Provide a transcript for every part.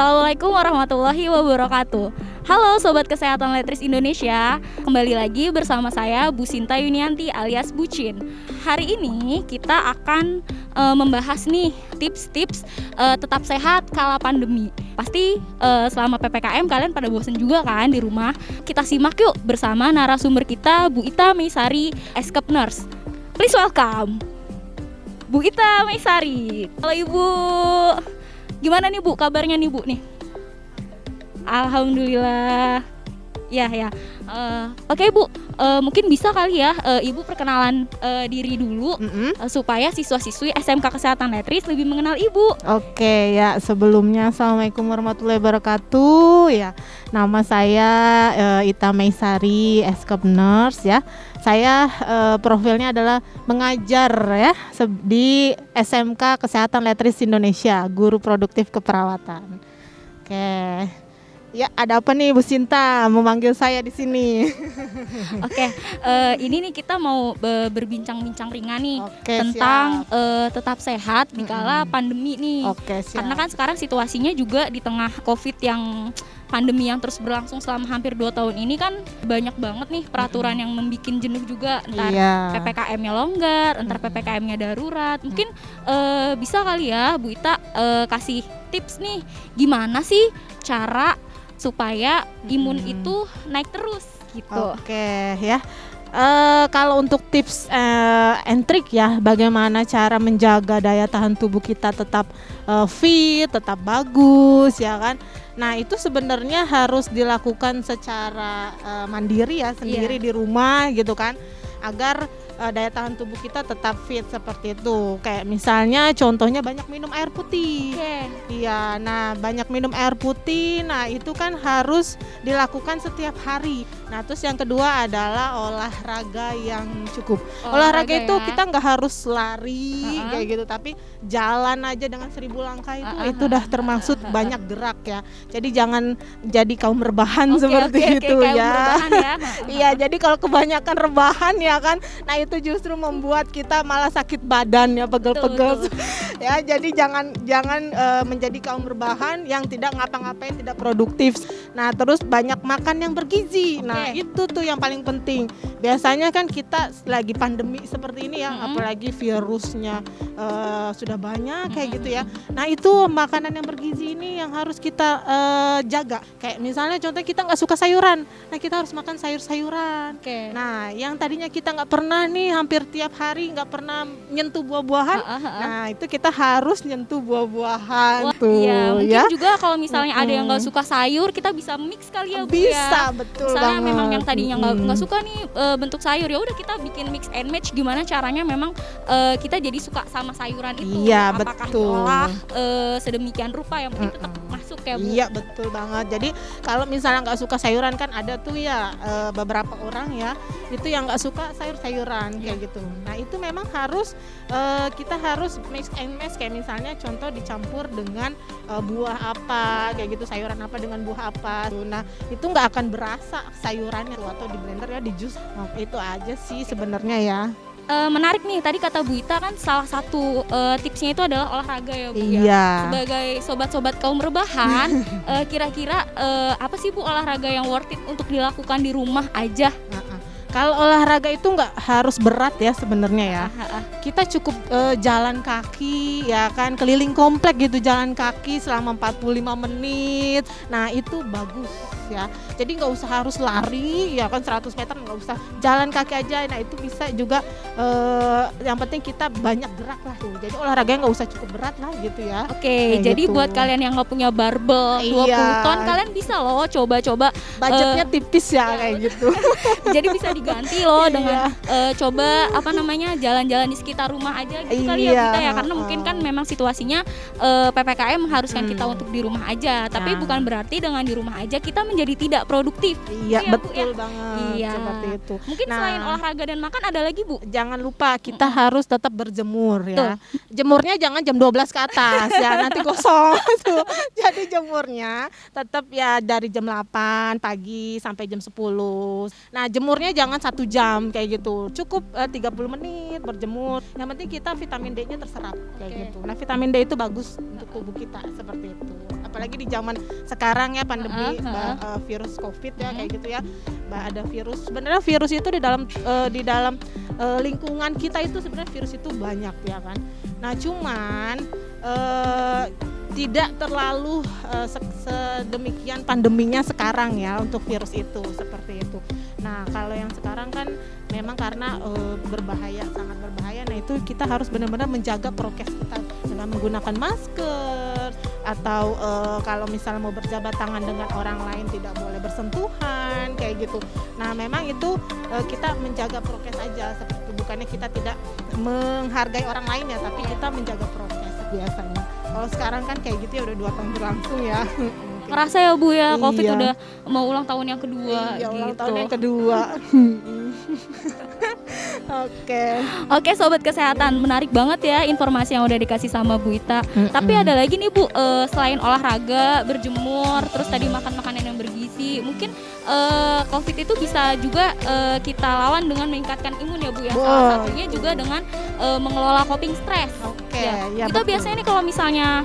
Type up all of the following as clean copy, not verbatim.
Assalamualaikum warahmatullahi wabarakatuh. Halo Sobat Kesehatan Letris Indonesia, kembali lagi bersama saya Bu Sinta Yunianti alias Bucin. Hari ini kita akan membahas nih tips-tips tetap sehat kala pandemi. Pasti selama PPKM kalian pada bosen juga kan di rumah. Kita simak yuk bersama narasumber kita, Bu Ita Meisari, Eskep Nurse. Please welcome Bu Ita Meisari. Halo Ibu. Gimana nih Bu, kabarnya nih Bu nih? Alhamdulillah. Ya. Oke Bu, mungkin bisa kali ya Ibu perkenalan diri dulu supaya siswa-siswi SMK Kesehatan Letris lebih mengenal Ibu. Oke ya, sebelumnya Assalamualaikum warahmatullahi wabarakatuh ya. Nama saya Ita Meisari, Eskep Nurse ya. Saya profilnya adalah mengajar ya di SMK Kesehatan Letris Indonesia, guru produktif keperawatan. Oke. Ya, ada apa nih Bu Sinta memanggil saya di sini? Oke, ini nih kita mau berbincang-bincang ringan nih. Oke, tentang tetap sehat di kala pandemi nih. Oke, siap. Karena kan sekarang situasinya juga di tengah Covid yang pandemi yang terus berlangsung selama hampir 2 tahun ini kan banyak banget nih peraturan yang membuat jenuh juga. Entar PPKM-nya longgar, entar PPKM-nya darurat. Mungkin bisa kali ya Bu Ita kasih tips nih, gimana sih cara supaya imun itu naik terus gitu. Oke ya. Kalau untuk tips and trick ya, bagaimana cara menjaga daya tahan tubuh kita tetap fit, tetap bagus ya kan. Nah itu sebenarnya harus dilakukan secara mandiri ya, sendiri di rumah gitu kan, agar daya tahan tubuh kita tetap fit seperti itu. Kayak misalnya contohnya banyak minum air putih. Iya, nah banyak minum air putih, nah itu kan harus dilakukan setiap hari. Nah terus yang kedua adalah olahraga yang cukup. Olahraga itu ya, kita nggak harus lari kayak gitu, tapi jalan aja dengan 1000 langkah itu udah termaksud banyak gerak ya. Jadi jangan jadi kaum rebahan seperti itu ya. Iya, jadi kalau kebanyakan rebahan ya kan, nah itu justru membuat kita malah sakit badan ya, pegel-pegel. Ya, jadi jangan menjadi kaum rebahan yang tidak ngapa-ngapain, tidak produktif. Nah, terus banyak makan yang bergizi. Nah, itu tuh yang paling penting. Biasanya kan kita lagi pandemi seperti ini ya, apalagi virusnya sudah banyak kayak gitu ya. Nah, itu makanan yang bergizi ini yang harus kita jaga. Kayak misalnya contohnya kita nggak suka sayuran, nah kita harus makan sayur-sayuran. Nah, yang tadinya kita nggak pernah nih, hampir tiap hari nggak pernah nyentuh buah-buahan, nah itu kita harus nyentuh buah-buahan. Iya, mungkin juga kalau misalnya ada yang nggak suka sayur, kita bisa mix kali ya Bu. Bisa, betul misalnya banget. memang yang tadinya nggak suka nih bentuk sayur, ya udah kita bikin mix and match, gimana caranya memang kita jadi suka sama sayuran itu. Iya, apakah betul. diolah sedemikian rupa yang penting tetap masuk ya Bu. Iya, betul banget. Jadi kalau misalnya nggak suka sayuran kan ada tuh ya beberapa orang ya itu yang nggak suka sayur-sayuran kayak gitu. Nah itu memang harus kita harus mix and match, kayak misalnya contoh dicampur dengan buah apa kayak gitu, sayuran apa dengan buah apa. Nah itu nggak akan berasa sayurannya atau di blender ya, di jus. Nah, itu aja sih sebenarnya ya. Menarik nih, tadi kata Bu Ita kan salah satu tipsnya itu adalah olahraga ya Bu. Iya. Sebagai sobat-sobat kaum rebahan, kira-kira apa sih Bu olahraga yang worth it untuk dilakukan di rumah aja? Kalau olahraga itu nggak harus berat ya sebenarnya ya. Kita cukup jalan kaki ya kan, keliling komplek gitu, jalan kaki selama 45 menit. Nah itu bagus ya. Jadi nggak usah harus lari ya kan 100 meter, nggak usah, jalan kaki aja. Nah itu bisa juga yang penting kita banyak gerak lah tuh. Jadi olahraganya nggak usah cukup berat lah gitu ya. Oke, jadi gitu. buat kalian yang nggak punya barbel 20 ton, kalian bisa loh coba-coba. Budgetnya tipis ya kayak gitu. Jadi bisa diganti loh dengan coba jalan-jalan di sekitar rumah aja gitu kali ya kita ya, karena mungkin kan memang situasinya PPKM mengharuskan kita untuk di rumah aja, tapi bukan berarti dengan di rumah aja kita menjadi tidak produktif. Iya, betul banget. Iya, seperti itu. Mungkin selain olahraga dan makan ada lagi Bu? Jangan lupa kita harus tetap berjemur ya. Jemurnya jangan jam 12 ke atas ya, nanti gosong tuh. Jadi jemurnya tetap ya dari jam 8 pagi sampai jam 10. Nah, jemurnya jangan 1 jam kayak gitu. Cukup 30 menit berjemur. Yang penting kita vitamin D-nya terserap kayak gitu. Nah, vitamin D itu bagus untuk tubuh kita seperti itu. apalagi di zaman sekarang ya pandemi virus COVID ya kayak gitu ya. Ada virus. Sebenarnya virus itu di dalam lingkungan kita itu sebenarnya virus itu banyak ya kan. Nah, cuman tidak terlalu sedemikian pandeminya sekarang ya untuk virus itu seperti itu. Nah, kalau yang sekarang kan memang karena berbahaya, sangat berbahaya. Nah, itu kita harus benar-benar menjaga prokes kita dengan menggunakan masker atau kalau misalnya mau berjabat tangan dengan orang lain tidak boleh bersentuhan kayak gitu. Nah, memang itu kita menjaga prokes aja seperti itu. Bukannya kita tidak menghargai orang lain ya, tapi kita menjaga prokes biasanya. Kalau sekarang kan kayak gitu ya udah 2 tahun berlangsung ya. Ngerasa ya Bu ya, COVID udah mau ulang tahun yang kedua iya, gitu. ulang tahun yang kedua. Oke, Sobat Kesehatan, menarik banget ya informasi yang udah dikasih sama Bu Ita. Tapi ada lagi nih Bu, selain olahraga, berjemur, terus tadi makan makanan yang bergizi, mungkin COVID itu bisa juga kita lawan dengan meningkatkan imun ya Bu ya. Salah satunya juga dengan mengelola coping stres. Ya, kita biasanya nih kalau misalnya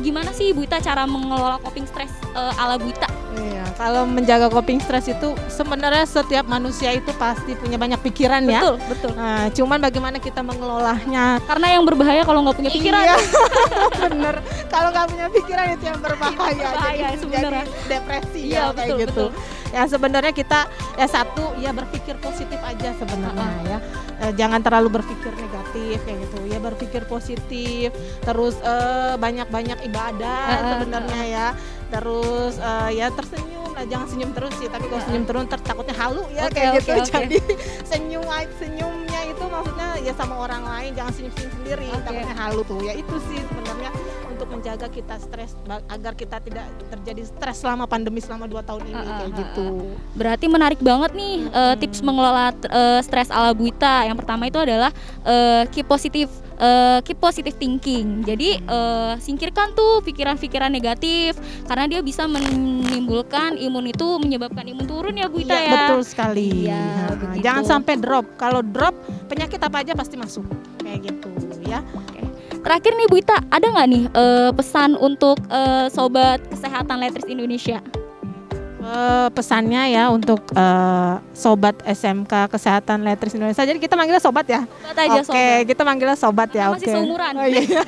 gimana sih Bu Ita cara mengelola coping stres ala Bu Ita? Iya, kalau menjaga coping stres itu sebenarnya setiap manusia itu pasti punya banyak pikiran ya. Betul. Nah, cuman bagaimana kita mengelolanya? Karena yang berbahaya kalau nggak punya pikiran. Iya, bener. Kalau nggak punya pikiran itu yang berbahaya. Jadi depresi ya kayak gitu. Ya sebenarnya kita ya satu ya berpikir positif aja sebenarnya ya. Jangan terlalu berpikir negatif kayak gitu. Ya berpikir positif. Terus banyak-banyak ibadah sebenarnya ya. Terus ya tersenyum lah, jangan senyum terus sih, tapi kalau senyum terus takutnya halu ya kayak gitu. Jadi senyumnya itu maksudnya ya sama orang lain, jangan senyum-senyum sendiri, takutnya halu tuh. Ya itu sih sebenarnya untuk menjaga kita stres agar kita tidak terjadi stres selama pandemi selama 2 tahun ini kayak gitu. Berarti menarik banget nih tips mengelola stres ala Bu Ita. Yang pertama itu adalah keep positive thinking. Jadi singkirkan tuh pikiran-pikiran negatif karena dia bisa menimbulkan imun itu menyebabkan imun turun ya Bu Ita ya. Betul sekali. Ya, jangan sampai drop. Kalau drop penyakit apa aja pasti masuk kayak gitu ya. Oke. Terakhir nih Bu Ita, ada nggak nih pesan untuk sobat kesehatan Letris Indonesia? Pesannya ya untuk sobat SMK Kesehatan Letris Indonesia. Jadi kita manggilnya sobat ya. Sobat aja, Oke, kita manggilnya sobat ya. Masih seumuran. Oh, iya.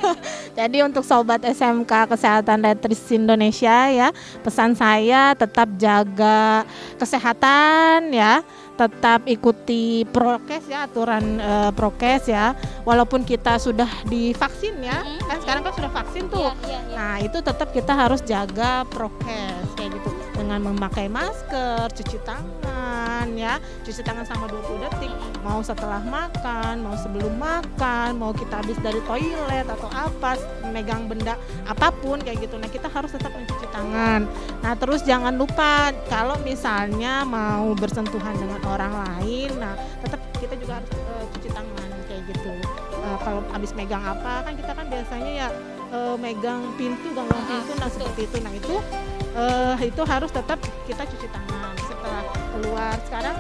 Jadi untuk sobat SMK Kesehatan Letris Indonesia ya, pesan saya tetap jaga kesehatan ya. Tetap ikuti prokes ya, aturan prokes ya. Walaupun kita sudah divaksin ya, kan sekarang kan sudah vaksin tuh. Iya. Nah, itu tetap kita harus jaga prokes kayak gitu. Dengan memakai masker, cuci tangan ya, cuci tangan sama 20 detik, mau setelah makan, mau sebelum makan, mau kita habis dari toilet atau apa, megang benda apapun kayak gitu. Nah, kita harus tetap mencuci tangan. Nah, terus jangan lupa kalau misalnya mau bersentuhan dengan orang lain, nah tetap kita juga harus cuci tangan kayak gitu. Kalau habis megang apa kan kita kan biasanya ya megang pintu, ganggang pintu, nah seperti itu. Nah itu harus tetap kita cuci tangan setelah keluar. Sekarang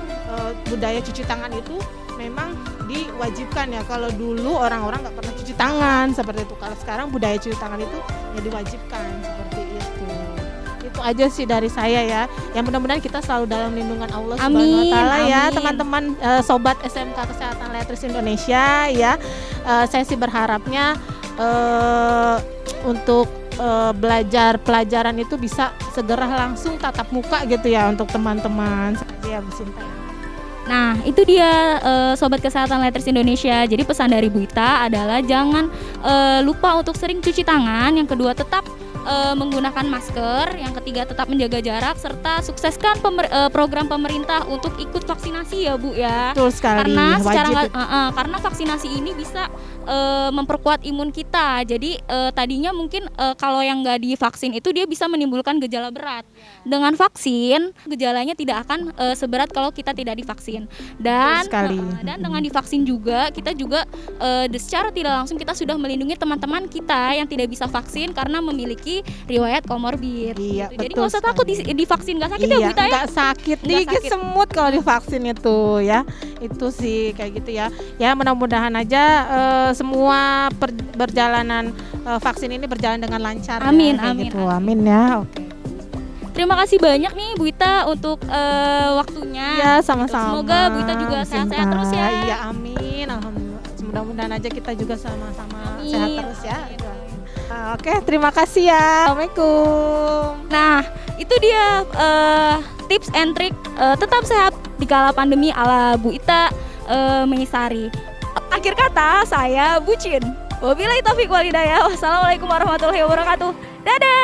budaya cuci tangan itu memang diwajibkan ya. Kalau dulu orang-orang nggak pernah cuci tangan seperti itu. Kalau sekarang budaya cuci tangan itu ya diwajibkan seperti itu. Itu aja sih dari saya ya. Yang mudah-mudahan kita selalu dalam lindungan Allah Subhanahu wa taala ya, teman-teman sobat SMK Kesehatan Letris Indonesia ya. Saya sih berharapnya untuk belajar pelajaran itu bisa segera langsung tatap muka gitu ya untuk teman-teman. Ya Bu Sinta. Nah itu dia Sobat Kesehatan Letris Indonesia. Jadi pesan dari Bu Ita adalah jangan lupa untuk sering cuci tangan. Yang kedua tetap menggunakan masker. Yang ketiga tetap menjaga jarak. Serta sukseskan program pemerintah untuk ikut vaksinasi ya Bu ya. Betul sekali. Karena vaksinasi ini bisa memperkuat imun kita. Jadi tadinya mungkin kalau yang nggak divaksin itu dia bisa menimbulkan gejala berat. Dengan vaksin gejalanya tidak akan seberat kalau kita tidak divaksin. Dan dengan divaksin juga kita juga secara tidak langsung kita sudah melindungi teman-teman kita yang tidak bisa vaksin karena memiliki riwayat komorbid. Iya, gitu. Jadi nggak usah takut divaksin, nggak sakit ya Bu Ita ya? Nggak sakit, dikit semut kalau divaksin itu ya. Itu sih kayak gitu ya. Ya mudah-mudahan aja semua perjalanan vaksin ini berjalan dengan lancar. Amin, ya, kayak amin, gitu. Amin ya. Oke. Terima kasih banyak nih Bu Ita untuk waktunya. Ya, sama-sama. Semoga Bu Ita juga sehat-sehat terus ya. Iya, amin. Alhamdulillah. Mudah-mudahan aja kita juga sama-sama Amin. sehat terus ya. Oke, terima kasih ya. Assalamualaikum. Nah, itu dia tips and trick tetap sehat di kala pandemi ala Bu Ita Meisari. Akhir kata, saya Bucin. Wabillahi taufiq walhidayah. Wassalamualaikum warahmatullahi wabarakatuh. Dadah.